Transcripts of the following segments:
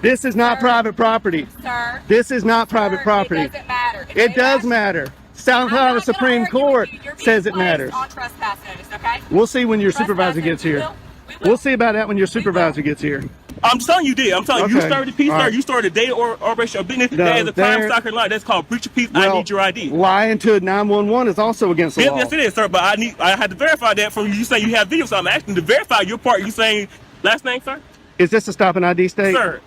This is not private property. Sir. This is not private property. It doesn't matter. It does matter. South Carolina Supreme Court says it matters. On trespass notice, okay? We'll see when your supervisor gets here. We'll see about that when your supervisor gets here. I'm telling you did. I'm telling you, you Okay. started the piece, All sir. right. You started a day or operation of business. No, That is a crime, there- soccer line. That's called breach of peace. I need your ID. Lying to 911 is also against the law. Yes, it is, sir. But I had to verify that from you saying you have video. So I'm asking to verify your part. You saying last name, sir? Is this a stop and ID state? Sir,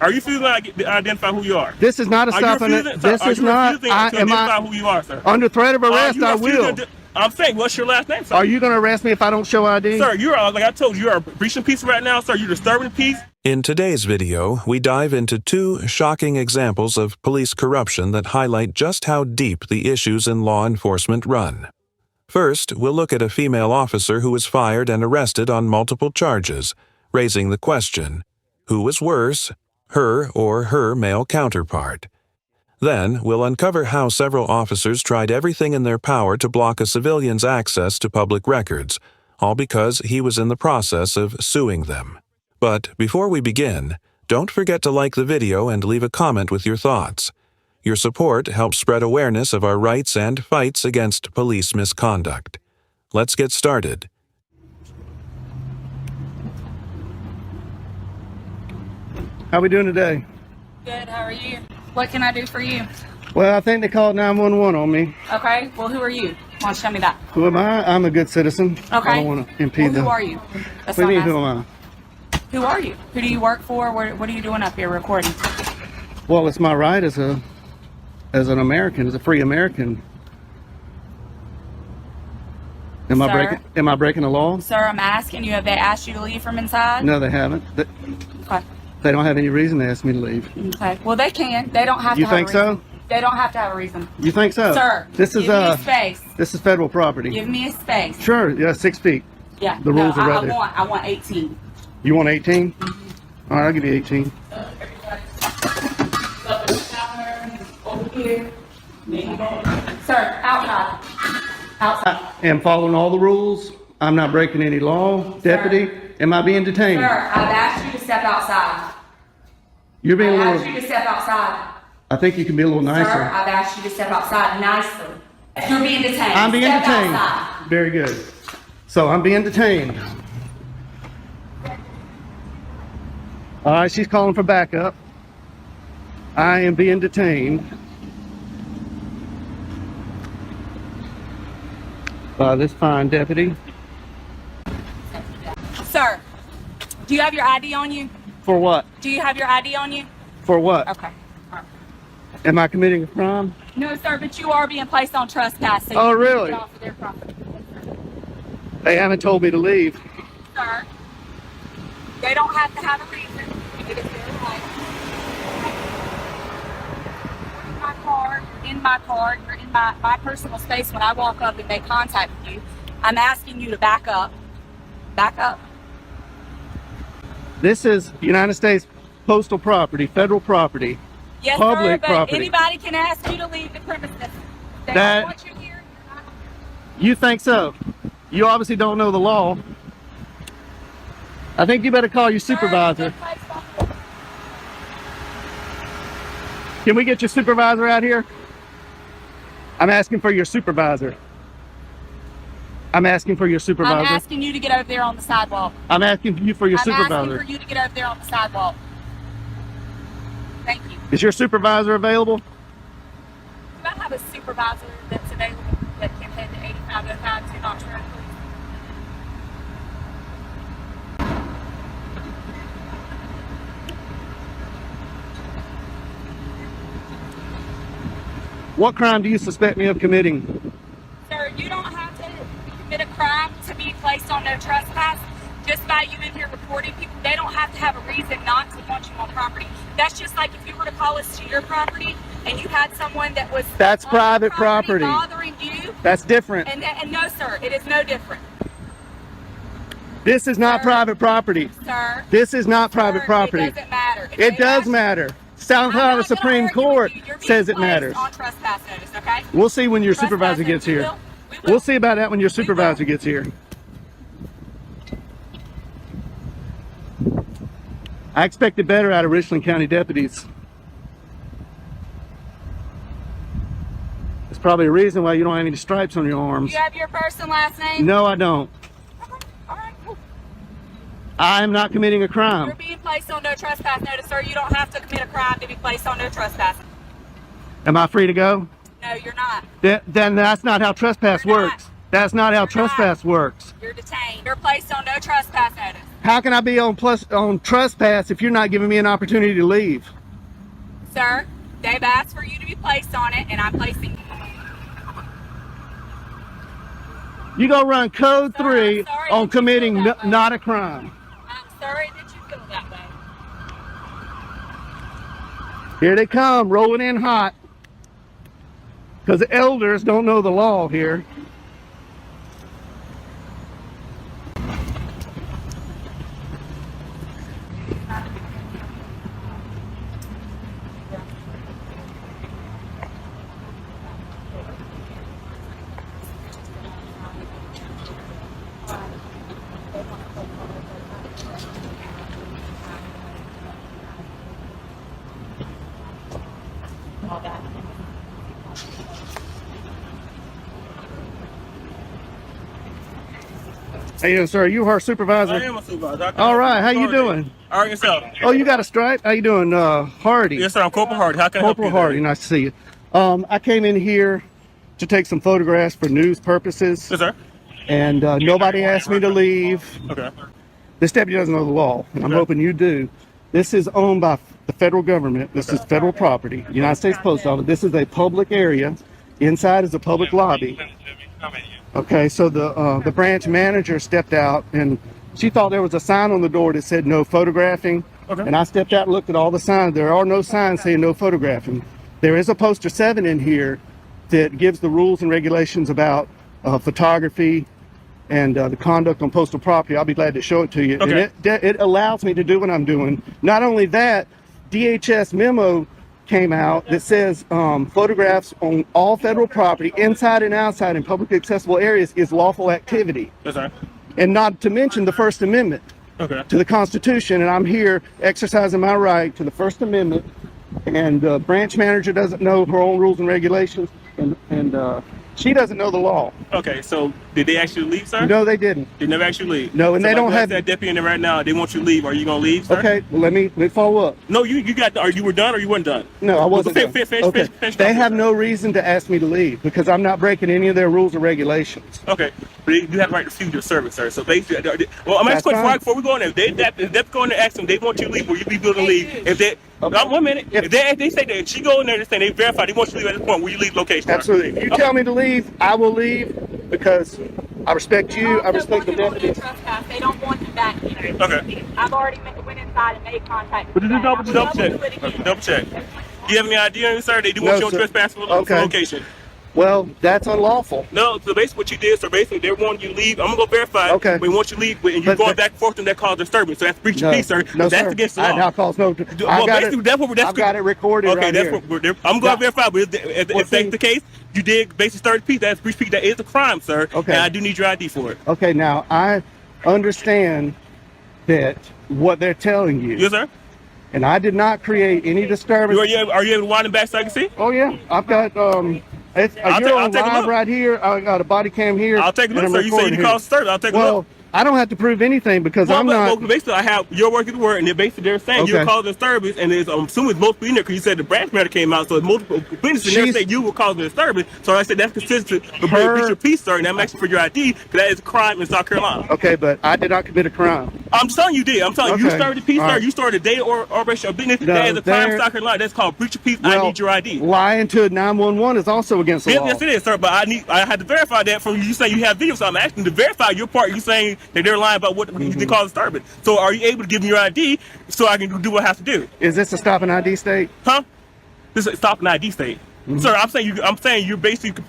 are you refusing to identify who you are? This is not a Are you stop and refusing, this sir, is are you not. refusing to identify who you are, sir? Under threat of Are arrest, you I refusing will. to- I'm saying, what's your last name, sir? Are you going to arrest me if I don't show ID? Sir, you are, like I told you, you are breaching peace right now, sir. You're disturbing the peace. In today's video, we dive into two shocking examples of police corruption that highlight just how deep the issues in law enforcement run. First, we'll look at a female officer who was fired and arrested on multiple charges, raising the question, who was worse, her or her male counterpart? Then, we'll uncover how several officers tried everything in their power to block a civilian's access to public records, all because he was in the process of suing them. But before we begin, don't forget to like the video and leave a comment with your thoughts. Your support helps spread awareness of our rights and fights against police misconduct. Let's get started. How we doing today? Good, how are you? What can I do for you? Well, I think they called 911 on me. Okay, well, who are you? Why don't you tell me that? Who am I? I'm a good citizen. Okay. I don't want to impede Well, them. who are you? That's What do you what mean, I'm who am I? asking. Who are you? Who do you work for? What are you doing up here recording? Well, it's my right as an American, as a free American. Am Sir? I breaking the law? Sir, I'm asking you, have they asked you to leave from inside? No, they haven't. Okay. They don't have any reason to ask me to leave. Okay. Well, they can. They don't have You to have think a so? reason. They don't have to have a reason. You think so? Sir, This is give me a space. This is federal property. Give me a space. Sure, yeah, 6 feet. Yeah. The rules no, are right there. I want 18. You want 18? All right, I'll give you 18. Over here. Sir, outside. Outside. I am following all the rules. I'm not breaking any law. Deputy, am I being detained? Sir, I've asked you to step outside. You're being a I've asked little. you to step outside. I think you can be a little Sir, nicer. I've asked you to step outside nicely. You're being detained. I'm being Step detained. outside. Very good. So I'm being detained. All right, she's calling for backup. I am being detained by this fine deputy. Sir, do you have your ID on you? For what? Do you have your ID on you? For what? Okay. All right. Am I committing a crime? No, sir, but you are being placed on trespass. So Oh, you need to really? get off of their property. They haven't told me to leave. Sir, they don't have to have a reason. It is their right. You're in my car, you're in my personal space. When I walk up and make contact with you, I'm asking you to back up. Back up. This is United States postal property, federal property. Yes, Public sir, but property. anybody can ask you to leave the premises. They That- don't want you here. You're not. You think so? You obviously don't know the law. I think you better call your supervisor. Can we get your supervisor out here? I'm asking for your supervisor. I'm asking for your I'm supervisor. asking you to get over there on the sidewalk. I'm asking you for your I'm supervisor. asking for you to get over there on the sidewalk. Thank you. Is your supervisor available? Do I have a supervisor that's available that can head to 8505 to Knox Road, please? What crime do you suspect me of committing? Sir, you don't have to commit a crime to be placed on no trespass. Just by you in here reporting people, they don't have to have a reason not to want you on property. That's just like if you were to call us to your property and you had someone that was That's on private your property. bothering you. That's different. And no, sir, it is no different. This is not Sir. private property. Sir. This is not Sir, private property. It doesn't matter. If It they does ask- matter. South I'm Carolina not gonna Supreme argue with Court you. You're being says it placed matters. on trespass notice, okay? We'll see when your Trespass supervisor notice. gets We here. will. We will. We'll see about that when your supervisor gets here. I expected better out of Richland County deputies. There's probably a reason why you don't have any stripes on your arms. You have your first and last name? No, I don't. Okay. All right, cool. I am not committing a You're crime. being placed on no trespass notice, sir. You don't have to commit a crime to be placed on no trespass. Am I free to go? No, you're not. Then that's not how trespass You're not. works. That's not how You're trespass works. You're detained. You're placed on no trespass notice. How can I be on trespass if you're not giving me an opportunity to leave? Sir, they've asked for you to be placed on it, and I'm placing you. You go run code Sir, 3 I'm sorry on that you committing feel that way. not a crime. I'm sorry that you feel that way. Here they come, rolling in hot. Because the elders don't know the law here. How you doing, sir? You our supervisor? I am a supervisor. All right, how you doing? All right, yourself. Oh, you got a stripe? How you doing, Hardy? Yes, sir. I'm Corporal Hardy. How can I help Corporal you today? Hardy, nice to see you. I came in here to take some photographs for news purposes, Yes, sir. and nobody asked me to leave. Okay. This deputy doesn't know the law, and I'm Okay. hoping you do. This is owned by the federal government. This is federal property, United States Post Office. This is a public area. Inside is a public lobby. Okay, so the branch manager stepped out, and she thought there was a sign on the door that said no photographing. Okay. And I stepped out and looked at all the signs. There are no signs saying no photographing. There is a poster 7 in here that gives the rules and regulations about photography and the conduct on postal property. I'll be glad to show it to you. Okay. And it allows me to do what I'm doing. Not only that, DHS memo came out that says photographs on all federal property, inside and outside in publicly accessible areas, is lawful activity. Yes, sir. And not to mention the First Amendment Okay. to the Constitution, and I'm here exercising my right to the First Amendment, and the branch manager doesn't know her own rules and regulations, and she doesn't know the law. Okay. So did they actually leave, sir? No, they didn't. They never actually leave. No, and So they if I don't go ask have- that deputy in there right now. They want you to leave. Are you gonna leave, sir? Okay, well, let me follow up. No, you got. Are you were done or you weren't done? No, I wasn't. Finish, done. finish, Okay, finish they off, have sir. no reason to ask me to leave because I'm not breaking any of their rules or regulations. Okay, but you have the right to refuse your service, sir. So basically, well, I'm That's asking a question fine. before we go in there. If they're going to ask them, they want you to leave. Will you be willing to leave? If they, Okay. 1 minute. If- If they say that she go in there and say they verify, they want you to leave at this point. Will you leave location? sir? Absolutely. If you Okay. tell me to leave, I will leave because I respect you. I respect the deputy. They don't want you back here. Okay. I've already went inside and made contact. But with just you. double I will check. do it again. Double check. Do you have any idea, sir? They do want No, you on sir. trespass for Okay. location. Well, that's unlawful. No, so basically what you did, so basically they want you to leave. I'm gonna go verify. Okay. But once you leave, and you're But- going back and forth, and that causes disturbance. So that's breach No, of peace, sir. no, That's sir. against the law. I'll cause no. Well, I got basically, it. that's what we're. That's I've got it recorded. Okay, right that's here. what I'm going to Now- verify. But if Well, that's see- the case, you did basically start a piece. That's breach of peace. That is a crime, sir. Okay. And I do need your ID for it. Okay, now I understand that what they're telling you, Yes, sir. and I did not create any disturbance. Are you able to wind them back so I can see? Oh yeah, I've got it's, I'll you're take- on I'll take a live look. right here. I got a body cam here. I'll take a and look, I'm sir. You say recording you here. call service. I'll take a Well, look. I don't have to prove anything because I'm not. Well, basically, I have your word to the word, and they're basically they're saying you're Okay. causing disturbance, and it's, I'm assuming it's multiple in there because you said the branch matter came out, so it's multiple witnesses in there She's- saying you were causing disturbance. So I said that's consistent with Her- breach of peace, sir, and I'm asking for your ID because that is a crime in South Carolina. Okay, but I did not commit a crime. I'm telling you did. I'm telling you, you Okay. started the peace, All sir. right. You started a day or operation of business. No, That is a crime in there- South Carolina. That's called breach of peace. I need your ID. Lying to 911 is also against the law. Yes, it is, sir. But I had to verify that from you saying you have video. So I'm asking to verify your part. You saying that they're lying about what they cause disturbance. So are you able to give me your ID so I can do what I have to do? Is this a stop and ID state? Huh? This is stop an ID state, sir. I'm saying you're basically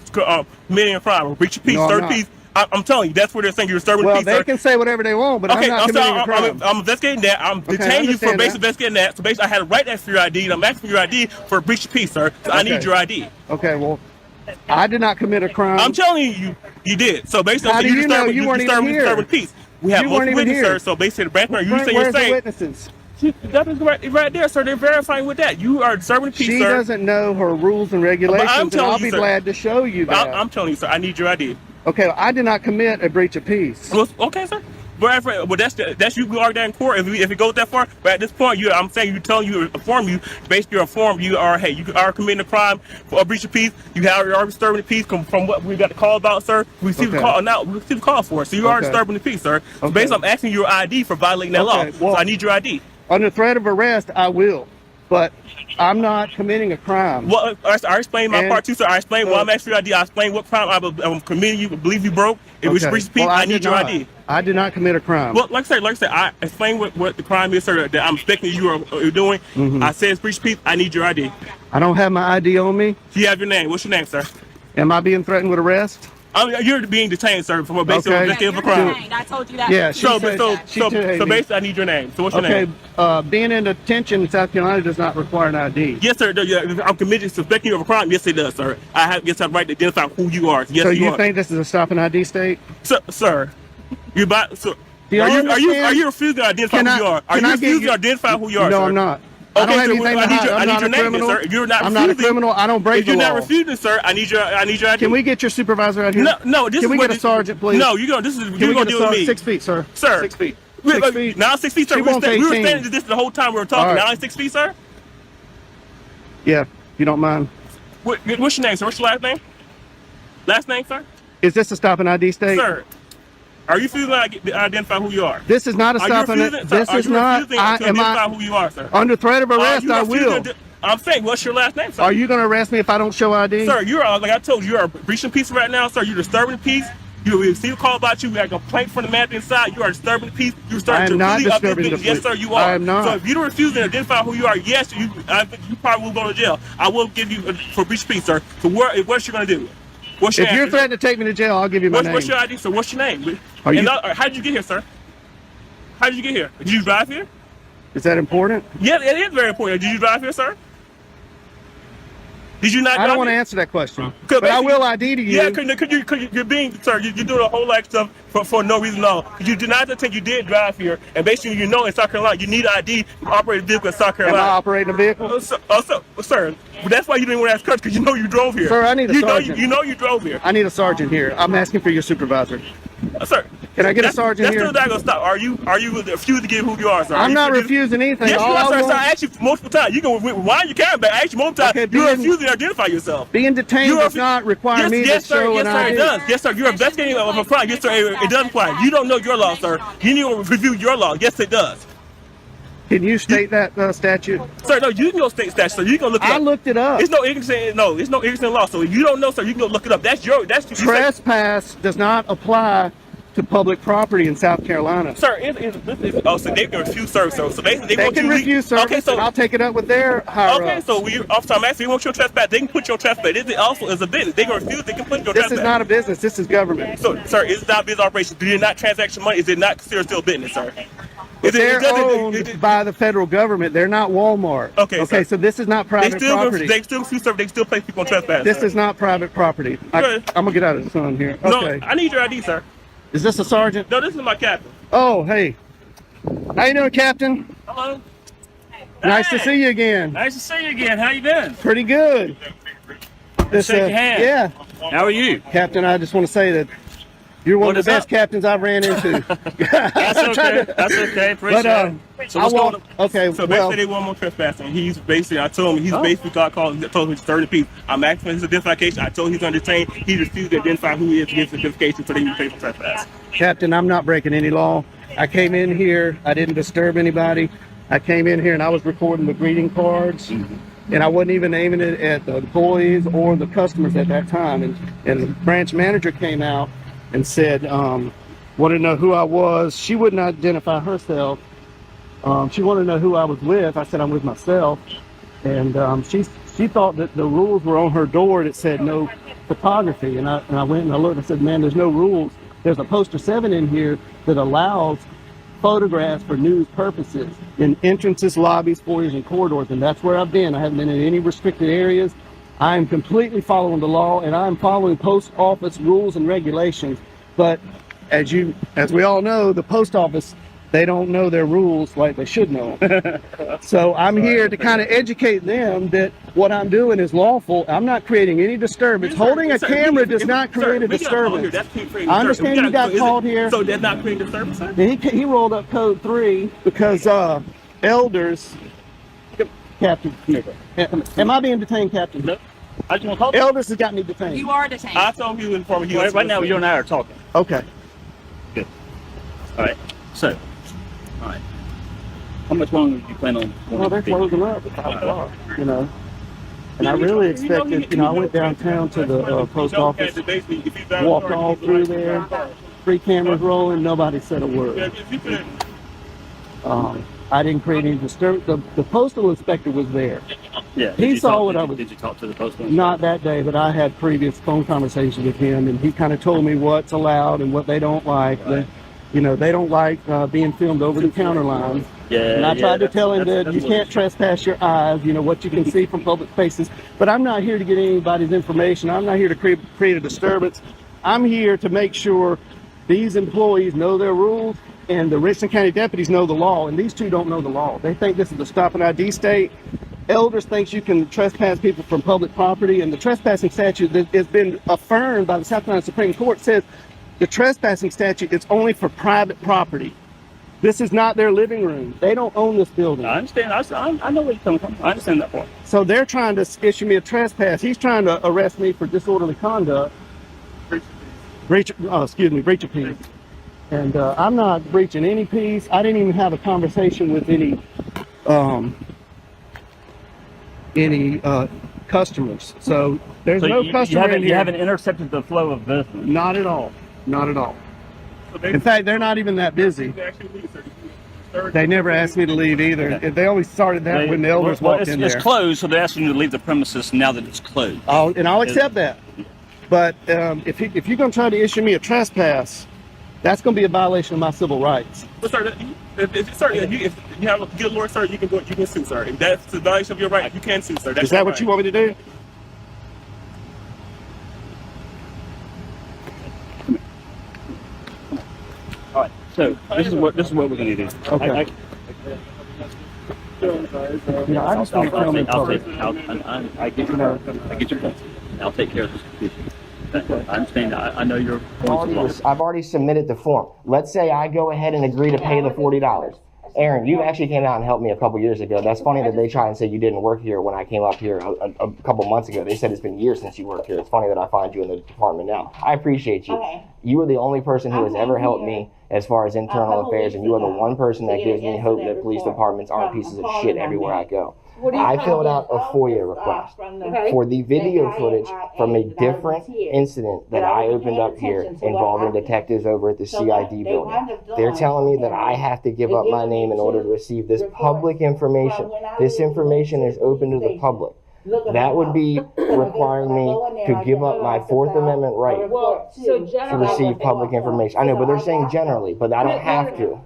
committing a crime or breach of peace, No, I'm third not. peace. I'm telling you, that's where they're saying you're disturbing Well, peace, they sir. can say whatever they want, but Okay, I'm not I'm committing a sorry. crime. I'm investigating that. I'm Okay, I detaining you for understand basically that. investigating that. So basically, I had a right to ask for your ID, and I'm asking for your ID for a breach of peace, sir. So I need Okay. your ID. Okay, well, I did not commit a crime. I'm telling you did. So basically, How do you know? You weren't even here. disturbing peace. We have You multiple weren't even witnesses, here. sir. So basically, the branch matter, Where's you're the saying witnesses? That is right there, sir. They're verifying with that. You are disturbing the peace, She sir. doesn't know her rules and regulations, and telling I'll you, be sir. glad to show you that. I'm telling you, sir. I need your ID. Okay, I did not commit a breach of peace. Well, okay, sir. But that's you argue that in court if it goes that far. But at this point, I'm saying you inform you, basically informed you are committing a crime for a breach of peace. You are disturbing the peace from what we got the call about, sir. We received the call now. We received the call for it. So you are disturbing the peace, sir. So basically, I'm asking your ID for violating that law. Well, so I need your ID. Under threat of arrest, I will, but I'm not committing a crime. Well, I explained my part too, sir. I explained why I'm asking your ID. I explained what crime I'm committing. You believe you broke. It was breach of peace. I need your ID. I did not commit a crime. Well, like I said, I explained what the crime is, sir, that I'm expecting you are doing. I said it's breach of peace. I need your ID. I don't have my ID on me. Do you have your name? What's your name, sir? Am I being threatened with arrest? You're being detained, sir, for basically investigating a crime. I told you that. Yeah, So she detained me. basically, I need your name. So what's your name? Being in detention in South Carolina does not require an ID. Yes, sir. I'm committed to suspecting you of a crime. Yes, it does, sir. I have the right to identify who you are. Yes, So you you are. think this is a stop and ID state? Sir, you about so. Do you Are understand? you refusing to identify who you are? Are you refusing to identify who you are? No, sir? I'm not. I don't have anything to hide. I'm not a criminal. Sir. You're not I'm not a criminal. I don't break If the you're law. not refusing, sir, I need your ID. Can we get your supervisor out here? No. This Can is we what get a sergeant, please? No, you're gonna deal with me. 6 feet, sir. Sir. 6 feet. Wait, 6 feet. Now 6 feet, sir. She We were wants 18. standing to this the whole time we were talking. All right. Now it's 6 feet, sir. Yeah, if you don't mind. What's your name, sir? What's your last name? Last name, sir. Is this a stop and ID state? Sir, are you refusing to identify who you are? This is not a stop and Are this you is not. refusing to identify who you are, sir? Under threat of Are arrest, you I refusing will. I'm saying, what's your last name, sir? Are you going to arrest me if I don't show ID? Sir, you're like I told you, you are breaching peace right now, sir. You're disturbing the peace. You receive a call about you. We got a complaint from the man inside. You are disturbing the peace. You're starting I am to not really up disturbing this the Yes, peace. sir, you are. I am not. So if you don't refuse to identify who you are, yes, you probably will go to jail. I will give you for breach of peace, sir. So what's you gonna do? What's your If you're answer? threatening to take me to jail, I'll give you my name. What's your ID, sir? What's your name? Are you- How did you get here, sir? How did you get here? Did you drive here? Is that important? Yeah, it is very important. Did you drive here, sir? Did you not? I don't drive want to here? answer that question. 'Cause But I basically- will ID to you. Yeah, because you're being, sir, you're doing a whole lot of stuff for no reason at all. You did not think you did drive here, and basically in South Carolina, you need ID to operate a vehicle in South Am I Carolina. operating a vehicle? Sir, that's why you didn't want to ask questions, because you know you drove here. Sir, I need a sergeant. You know you drove here. I need a sergeant here. I'm asking for your supervisor. Sir, Can I get a sergeant that's here? still not going to stop. Are you refusing to give who you are, sir? I'm not refusing anything. Yes, you All are, I sir. want- I asked you multiple times. You can rewind your camera back. I asked you multiple times. Okay, You're being- refusing to identify yourself. Being detained does not require me to show an Yes, sir, ID. it does. Yes, sir, you're investigating of a crime. Yes, sir, it does apply. You don't know your law, sir. You need to review your law. Yes, it does. Can you state that statute? Sir, no, you can go state statute, sir. You can look it up. I looked it up. It's no ignorance law. So if you don't know, sir, you can go look it up. That's you say- Trespass does not apply to public property in South Carolina. Sir, so they can refuse service. So basically, They want can you refuse service, Okay, so and I'll take it up with their higher okay, ups. so officer, I'm asking, you want your trespass? They can put your trespass. It also is a business. They can refuse. They can put your This trespass. is not a business. This is government. So, sir, is not a business operation? Do you not transaction money? Is it not considered still business, sir? They're owned by the federal government. They're not Walmart. Okay, Okay. sir. So this is not private property. They still refuse service. They still place people on trespass. This sir. is not private property. Good. I'm gonna get out of the sun here. Okay. No, I need your ID, sir. Is this a sergeant? No, this is my captain. Oh, hey. How you doing, Captain? Hello. Nice to see you again. Nice to see you again. How you been? Pretty good. This, Shake your hand. Yeah, How are you? Captain. I just want to say that you're one What of the is best up? captains I've ran into. That's okay. That's okay. Appreciate But it. So what's I going want. on? Okay. So Well, basically, they want more trespassing. He's basically, I told him, he's basically got called, told him he's 30 people. I'm asking for his identification. I told him he's under detained. He refused to identify who he is to give his identification, so they can pay for trespass. Captain, I'm not breaking any law. I came in here. I didn't disturb anybody. I came in here and I was recording the greeting cards, and I wasn't even aiming it at the employees or the customers at that time. And the branch manager came out and said, wanted to know who I was. She wouldn't identify herself. She wanted to know who I was with. I said I'm with myself, and she thought that the rules were on her door that said no photography. And I went and I looked. I said, man, there's no rules. There's a poster 7 in here that allows photographs for news purposes in entrances, lobbies, foyers, and corridors, and that's where I've been. I haven't been in any restricted areas. I am completely following the law, and I'm following post office rules and regulations. But as we all know, the post office they don't know their rules like they should know. So I'm here to kind of educate them that what I'm doing is lawful. I'm not creating any disturbance. Holding a camera does not create a disturbance. I understand you got called here. So that's not creating disturbance, sir? He rolled up code 3 because elders. Captain, am I being detained, Captain? No. I just want to talk. Elders has got me detained. You are detained. I told you inform you. Right now, you and I are talking. Okay. Good. All right. So, all right. How much longer do you plan on? Well, they're closing up at 5 o'clock, you know. And I really expected, you know, I went downtown to the post office, walked all through there, 3 cameras rolling, nobody said a word. I didn't create any disturbance. The postal inspector was there. Yeah. He saw what I was. Did you talk to the postal? Not that day, but I had previous phone conversations with him, and he kind of told me what's allowed and what they don't like. Right. You know, they don't like being filmed over the counter line. Yeah. And I tried to tell him that that's you what can't trespass your eyes, you know, what you can see from public spaces. But I'm not here to get anybody's information. I'm not here to create a disturbance. I'm here to make sure these employees know their rules and the Richland County deputies know the law. And these two don't know the law. They think this is a stop and ID state. Elders thinks you can trespass people from public property. And the trespassing statute that has been affirmed by the South Carolina Supreme Court says the trespassing statute is only for private property. This is not their living room. They don't own this building. I understand. I know where you're coming from. I understand that part. So they're trying to issue me a trespass. He's trying to arrest me for disorderly conduct. Breach of peace. And I'm not breaching any peace. I didn't even have a conversation with any customers. So there's no customer in here. You haven't intercepted the flow of business. Not at all. Not at all. In fact, they're not even that busy. They never asked me to leave either. Okay. They always started that when the elders walked in there. It's closed, so they're asking you to leave the premises now that it's closed. I'll accept that. But if you're going to try to issue me a trespass, that's going to be a violation of my civil rights. But sir, if you have a good lawyer, sir, you can sue, sir. If that's a violation of your right, you can sue, sir. That's Is that what you want me to do? All right. So this is what we're going to do. Okay. I just want to tell them I get your point. I'll take care of this confusion. I understand. I know you're. I've already submitted the form. Let's say I go ahead and agree to pay the $40. Aaron, you actually came out and helped me a couple years ago. That's funny that they try and say you didn't work here when I came up here a couple months ago. They said it's been years since you worked here. It's funny that I find you in the department now. I appreciate you. Okay. You are the only person who has ever helped me as far as internal affairs, and you are the one person that gives me hope that police departments aren't pieces of shit everywhere I go. I filled out a FOIA request for the video footage from a different incident that I opened up here involving detectives over at the CID building. They're telling me that I have to give up my name in order to receive this public information. This information is open to the public. That would be requiring me to give up my Fourth Amendment right to receive public information. I know, but they're saying generally, but I don't have to.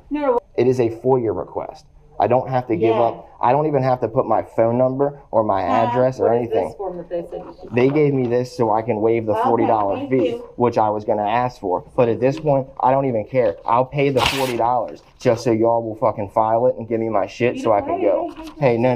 It is a FOIA request. I don't have to give up. I don't even have to put my phone number or my address or anything. They gave me this so I can waive the $40 fee, which I was going to ask for. But at this point, I don't even care. I'll pay the $40 just so y'all will fucking file it and give me my shit so I can go. Hey, no.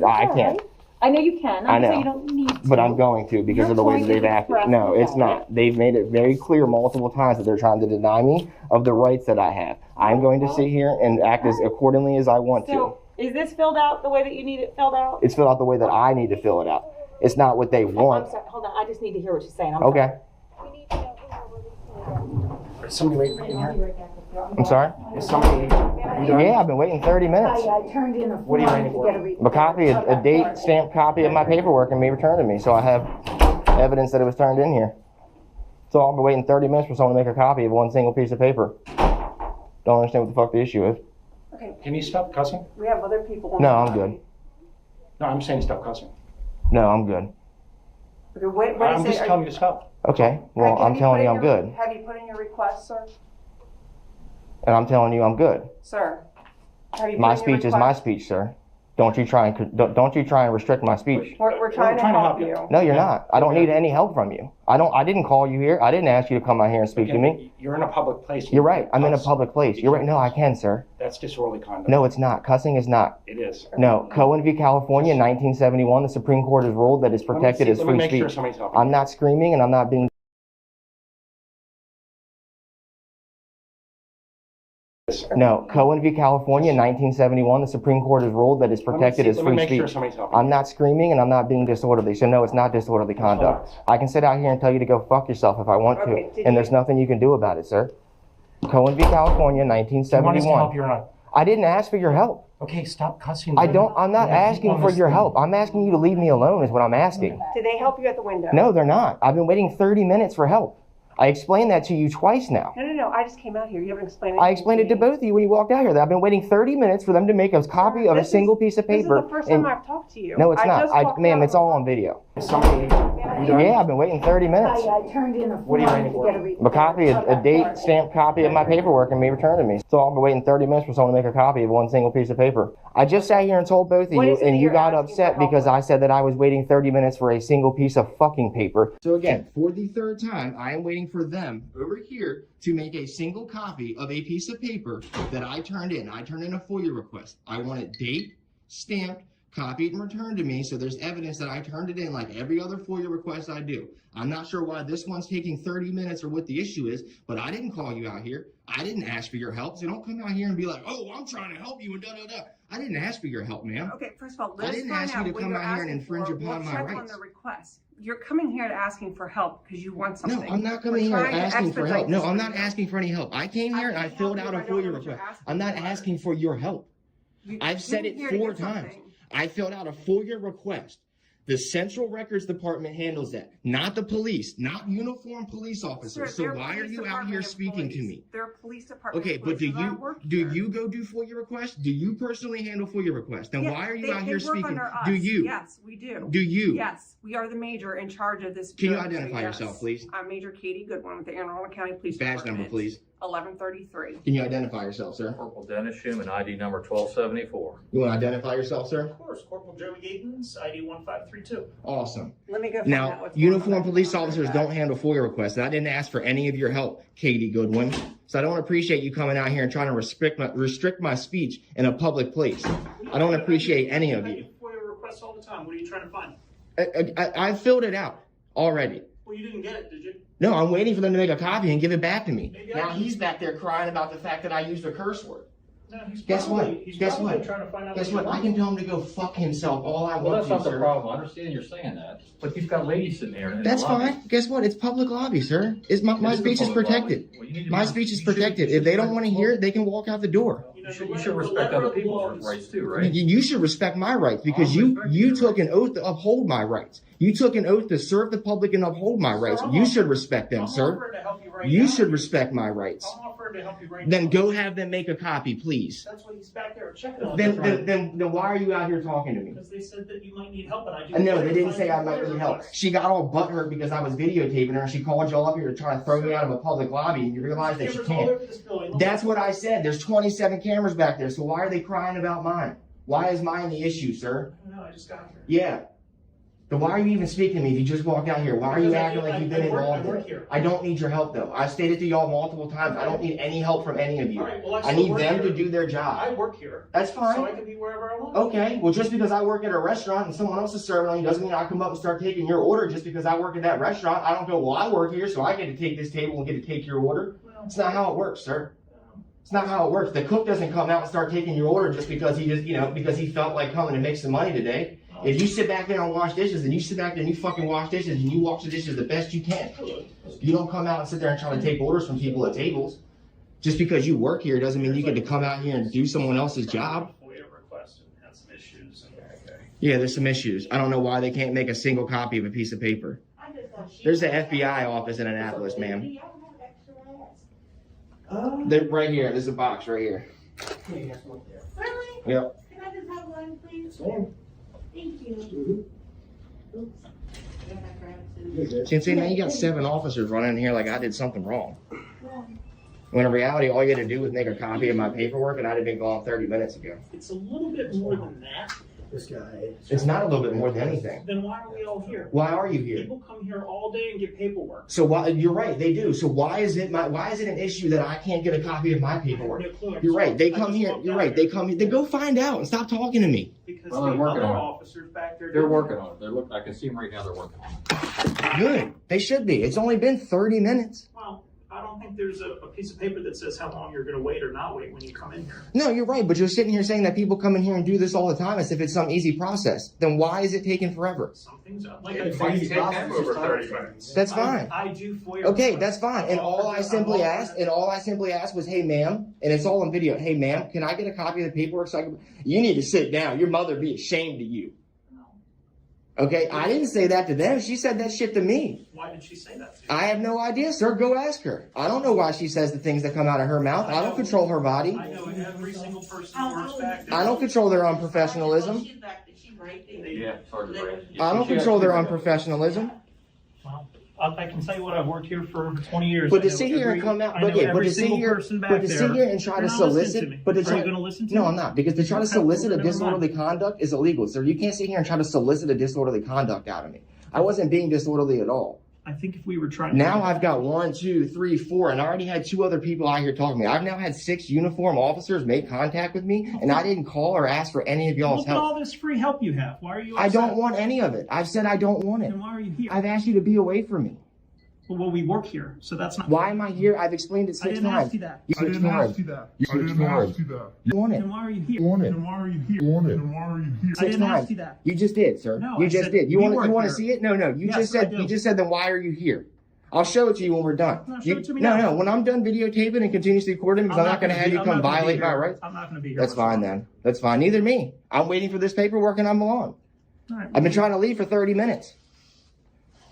I can't. I know you can. I know. You don't need to. But I'm going to because of the way that they've acted. No, it's not. They've made it very clear multiple times that they're trying to deny me of the rights that I have. I'm going to sit here and act as accordingly as I want to. So, is this filled out the way that you need it filled out? It's filled out the way that I need to fill it out. It's not what they want. I'm sorry. Hold on. I just need to hear what you're saying. Okay. Is somebody waiting for you here? I'm sorry? Is somebody... Yeah, I've been waiting 30 minutes. I turned in a form. What are you waiting for? A copy, a date stamped copy of my paperwork and be returned to me, so I have evidence that it was turned in here. So I've been waiting 30 minutes for someone to make a copy of one single piece of paper. Don't understand what the fuck the issue is. Okay. Can you stop cussing? We have other people. No, I'm good. No, I'm saying stop cussing. No, I'm good. Okay, what I'm is just it? telling you to stop. Okay, well, I'm telling you I'm good. Have you put in your request, sir? And I'm telling you I'm good. Sir? Have you My put in your speech is my request? speech, sir. Don't you try and restrict my speech. We're trying to help you. No, you're not. I don't need any help from you. I didn't call you here. I didn't ask you to come out here and speak to me. You're in a public place. You're right. I'm in a public place. You're right. No, I can, sir. That's disorderly conduct. No, it's not. Cussing is not. It is. No. Cohen v. California, 1971, the Supreme Court has ruled that it's protected as Let me free make sure speech. somebody's helping. I'm not screaming and I'm not being. No. Cohen v. California, 1971, the Supreme Court has ruled that it's protected as Let me free make sure speech. somebody's helping. I'm not screaming and I'm not being disorderly. So no, it's not disorderly conduct. I can sit out here and tell you to go fuck yourself if I want Okay, to, did and you- there's nothing you can do about it, sir. Cohen v. California, Do you want us to help 1971. you or not? I didn't ask for your help. Okay, stop cussing. I'm not asking for your help. I'm asking you to leave me alone is what I'm asking. Did they help you at the window? No, they're not. I've been waiting 30 minutes for help. I explained that to you twice now. No. I just came out here. You haven't explained it. I explained it to both of you when you walked out here. That I've been waiting 30 minutes for them to make a copy of a single piece of paper. This is the first time I've talked to you. No, it's I not. just walked Ma'am, out. it's all on video. Somebody. You done? Yeah, I've been waiting 30 minutes. I turned in a What are you waiting form to get for? A copy, a date stamped copy of my paperwork and be returned to me. So I've been waiting 30 minutes for someone to make a copy of one single piece of paper. I just sat here and told both of What you, is it and that you you're got asking upset for help because with? I said that I was waiting 30 minutes for a single piece of fucking paper. So again, for the third time, I am waiting for them over here to make a single copy of a piece of paper that I turned in. I turned in a FOIA request. I want it date, stamped, copied, and returned to me so there's evidence that I turned it in like every other FOIA request I do. I'm not sure why this one's taking 30 minutes or what the issue is, but I didn't call you out here. I didn't ask for your help, so don't come out here and be like, oh, I'm trying to help you and da-da-da. I didn't ask for your help, ma'am. Okay, first of all, I let's didn't find ask you out to what come you're out here and asking infringe for. upon We'll my check rights. on the request. You're coming here to asking for help because you want No, something. I'm not coming We're here trying to asking for help. expedite No, this I'm for not you. asking for any help. I came here and I filled out a I don't know FOIA what you're request. asking I'm not for. asking for your help. You I've said came it here to 4 get times. something. I filled out a FOIA request. The Central Records Department handles that, not the police, not uniformed police officers. Sir, So they're why are police you out department here speaking to employees. me? They're police department Okay, but do employees, so I work you here. go do FOIA requests? Do you personally handle FOIA requests? Then Yeah, why are you they- out they here work speaking? under us. Do you? Yes, we do. Do you? Yes, we are the major in charge of this. Can you bureau, so identify yes. yourself, please? I'm Major Katie Goodwin with the Anne Arundel County Police Badge Department. number, please. 1133. Can you identify yourself, sir? Corporal Dennis Shum and ID number 1274. You want to identify yourself, sir? Of course, Corporal Joey Gatens, ID 1532. Awesome. Let me go find out Now, what's going on. uniformed police officers don't handle FOIA requests. I didn't ask for any of your help, Katie Goodwin. So I don't appreciate you coming out here and trying to restrict my speech in a public place. I don't appreciate any of you. I get FOIA requests all the time. What are you trying to find? I filled it out already. Well, you didn't get it, did you? No, I'm waiting for them to make a copy and give it back to me. Maybe Now I- he's back there crying about the fact that I used a curse word. No, he's Guess what? He's Guess probably what? trying to find out Guess what what? you I can want. tell him to go fuck himself all I Well, want that's to, not the sir. problem. I understand you're saying that. But you've got ladies sitting there. in the That's lobby. fine. Guess what? It's public lobby, sir. My It speech is public protected. lobby. Well, you need to My be- speech is you should- protected. you If they should don't want to hear it, they can walk out the door. You know, You should respect other people's rights too, right? You should respect my rights because I'll you respect you your took an oath to uphold my rights. You took an oath to serve the public and uphold my rights. I'm You should offering- respect them, I'm sir. offering to help you right You now. should respect my rights. I'm offering to help you right Then now. go have them make a copy, please. That's why he's back there checking on Then why are you out here talking to me? Because they said that you might need help, and I just. No, they didn't say I might need help. She got all butthurt because I was videotaping her and she called y'all up here to try to throw me out of a public lobby and you realize that she Cameras all can't. over this building. That's what I said. There's 27 cameras back there, so why are they crying about mine? Why is mine the issue, sir? No, I just got here. Yeah. Then why are you even speaking to me if you just walked out here? Why are you Because acting like you've been I involved? work here. I don't need your help though. I've stated to y'all multiple times, I don't need any help from any of you. All right, well, I still need work them here. to do their I job. work here. That's fine. So I can be wherever I want. Okay, well just because I work at a restaurant and someone else is serving on you doesn't mean I come up and start taking your order just because I work at that restaurant. I don't go, well, I work here, so I get to take this table and get to take your order. Well, It's not how it works, sir. It's not how it works. The cook doesn't come out and start taking your order just because he because he felt like coming to make some money today. If you sit back there and wash dishes, and you sit back there and you fucking wash dishes, and you wash the dishes the best you can. You don't come out and sit there and try to take orders from people at tables. Just because you work here doesn't mean you get to come out here and do someone else's job. FOIA request and had some issues. Yeah, there's some issues. I don't know why they can't make a single copy of a piece of paper. There's the FBI office in Annapolis, ma'am. They're right here. There's a box right here. Really? Yep. Can I just have one, please? Thank you. Oops. See, now you got 7 officers running in here like I did something wrong. When in reality, all you had to do was make a copy of my paperwork and I'd have been gone 30 minutes ago. It's a little bit more than that. This guy. It's not a little bit more than anything. Then why are we all here? Why are you here? People come here all day and get paperwork. So why, you're right, they do. So why is it an issue that I can't get a copy of my paperwork? No clue. You're right, they come I just here, walked you're out right, they here. come here, then go find out and stop talking to me. Because Well, they're the working other on it. officers back there. They're doing working it. on it. I can see them right now, they're working on it. Good, they should be. It's only been 30 minutes. Well, I don't think there's a piece of paper that says how long you're going to wait or not wait when you come in here. No, you're right, but you're sitting here saying that people come in here and do this all the time as if it's some easy process. Then why is it taking forever? Some things like It might take them over 30 minutes. That's fine. I do FOIA. Okay, requests. that's fine. And all I simply asked was, hey ma'am, and it's all on video. Hey ma'am, can I get a copy of the paperwork so I can, you need to sit down. Your mother be ashamed of you. Okay, I didn't say that to them. She said that shit to me. Why did she say that to you? I have no idea, sir. Go ask her. I don't know why she says the things that come out of her mouth. I don't control her body. I know every single person who works back there. I don't control their unprofessionalism. She's back there. She's right there. Yeah, Sergeant Ray. I don't control their unprofessionalism. Well, I can tell you what, I've worked here for over 20 years. But I to know sit here and every- come out, I know but every to sit single here, person back but to sit there. here and try to You're not listening solicit, to me. but to Are try, you going to listen to no, me? I'm not, because to try to Okay, solicit a never mind. disorderly conduct is illegal, sir. You can't sit here and try to solicit a disorderly conduct out of me. I wasn't being disorderly at all. I think if we were trying to... Now I've got 1, 2, 3, 4, and I already had 2 other people out here talking to me. I've now had 6 uniform officers make contact with me, and I didn't call or ask for any of y'all's Look at help. all this free help you have. Why are you I upset? don't want any of it. I've said I don't want it. Then why are you here? I've asked you to be away from me. Well, we work here, so that's not... Why am I here? I've explained it 6 I times. didn't ask you that. You switched words. You switched words. You want it. Then why are you here? Want it. I 6 didn't times. ask you that. You just did, sir. No, You I just said did. You we want work to here. see it? No. You Yes, just I said do. then why are you here? I'll show it to you when we're done. No, show it to me now. No. When I'm done videotaping and continuously recording, because I'm not going to have you come violate my rights. I'm not going to be here. That's fine then. That's fine. Neither me. I'm waiting for this paperwork and I'm on. All right. I've been trying to leave for 30 minutes.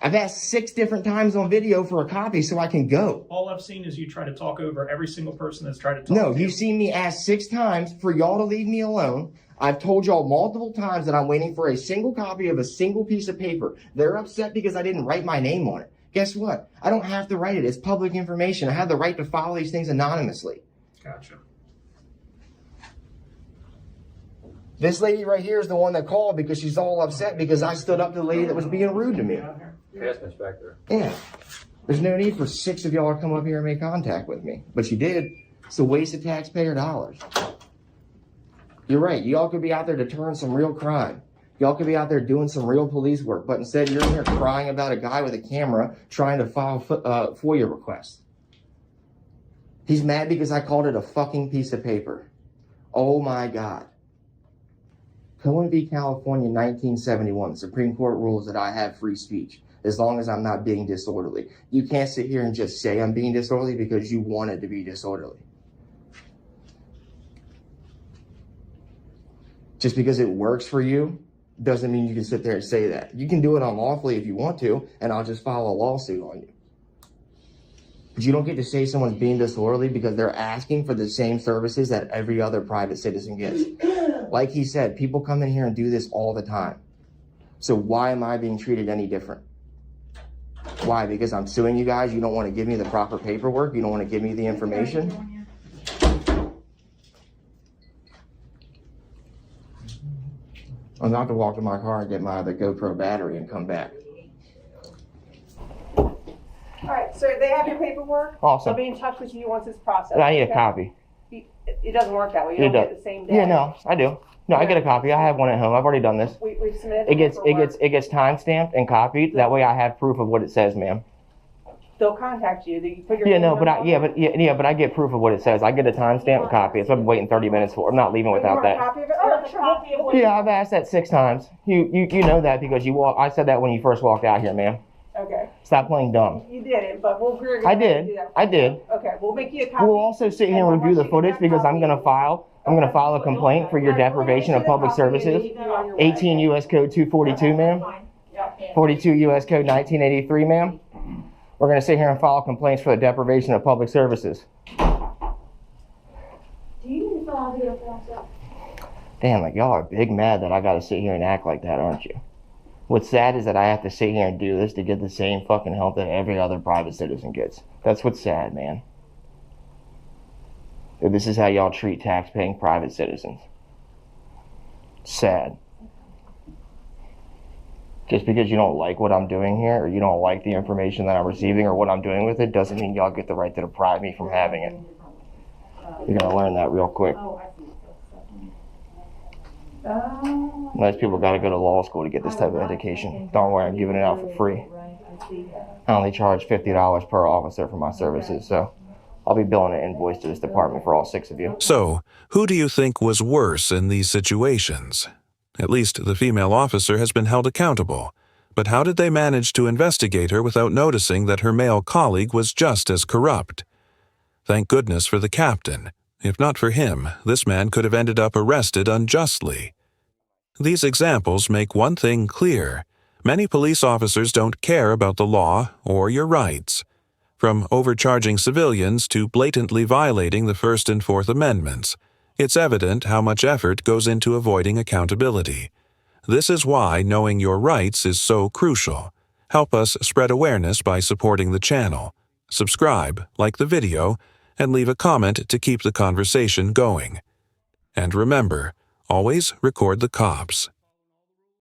I've asked 6 different times on video for a copy so I can go. All I've seen is you try to talk over every single person that's tried to talk No, to you. you've seen me ask 6 times for y'all to leave me alone. I've told y'all multiple times that I'm waiting for a single copy of a single piece of paper. They're upset because I didn't write my name on it. Guess what? I don't have to write it. It's public information. I have the right to file these things anonymously. Gotcha. This lady right here is the one that called because she's all upset because I stood up to the lady that was being rude to me. Past inspector. Yeah. There's no need for 6 of y'all to come up here and make contact with me. But you did. It's a waste of taxpayer dollars. You're right. Y'all could be out there deterring some real crime. Y'all could be out there doing some real police work. But instead, you're in here crying about a guy with a camera trying to file FOIA requests. He's mad because I called it a fucking piece of paper. Oh my God. Cohen v. California, 1971. The Supreme Court rules that I have free speech as long as I'm not being disorderly. You can't sit here and just say I'm being disorderly because you wanted to be disorderly. Just because it works for you doesn't mean you can sit there and say that. You can do it unlawfully if you want to, and I'll just file a lawsuit on you. But you don't get to say someone's being disorderly because they're asking for the same services that every other private citizen gets. Like he said, people come in here and do this all the time. So why am I being treated any different? Why? Because I'm suing you guys? You don't want to give me the proper paperwork? You don't want to give me the information? I'm about to walk to my car and get my other GoPro battery and come back. All right, so they have your paperwork. Awesome. They'll be in touch with you once it's processed. I need a okay? copy. It doesn't work that way. You don't get it the same day. Yeah, no, I do. No, I get a copy. I have one at home. I've already done this. We've submitted It gets paperwork. time stamped and copied. That way I have proof of what it says, ma'am. They'll contact you. You put your Yeah, name no, on but it. but I get proof of what it says. I get a time stamped copy. That's what I've been waiting 30 minutes for. I'm not leaving You without want a that. copy of it? Oh, sure. Copy of what Yeah, I've asked that 6 times. You know that because I said that when you first walked out here, ma'am. Okay. Stop playing dumb. You didn't, but we're gonna I do did. that. I did. Okay, we'll make you a copy. We'll also sit here and review the footage because I'm gonna file a complaint for your deprivation of public services. 18 U.S. Code 242, ma'am. 42 U.S. Code 1983, ma'am. We're gonna sit here and file complaints for the deprivation of public services. Do you need to fill out here for myself? Damn, like y'all are big mad that I gotta sit here and act like that, aren't you? What's sad is that I have to sit here and do this to get the same fucking help that every other private citizen gets. That's what's sad, man. that this is how y'all treat tax-paying private citizens. Sad. Just because you don't like what I'm doing here, or you don't like the information that I'm receiving or what I'm doing with it, doesn't mean y'all get the right to deprive me from having it. You're gonna learn that real quick. Most people gotta go to law school to get this type of education. Don't worry, I'm giving it out for free. I only charge $50 per officer for my services, so I'll be billing an invoice to this department for all 6 of you. So, who do you think was worse in these situations? At least the female officer has been held accountable. But how did they manage to investigate her without noticing that her male colleague was just as corrupt? Thank goodness for the captain. If not for him, this man could have ended up arrested unjustly. These examples make one thing clear. Many police officers don't care about the law or your rights. From overcharging civilians to blatantly violating the First and Fourth Amendments, it's evident how much effort goes into avoiding accountability. This is why knowing your rights is so crucial. Help us spread awareness by supporting the channel. Subscribe, like the video, and leave a comment to keep the conversation going. And remember, always record the cops.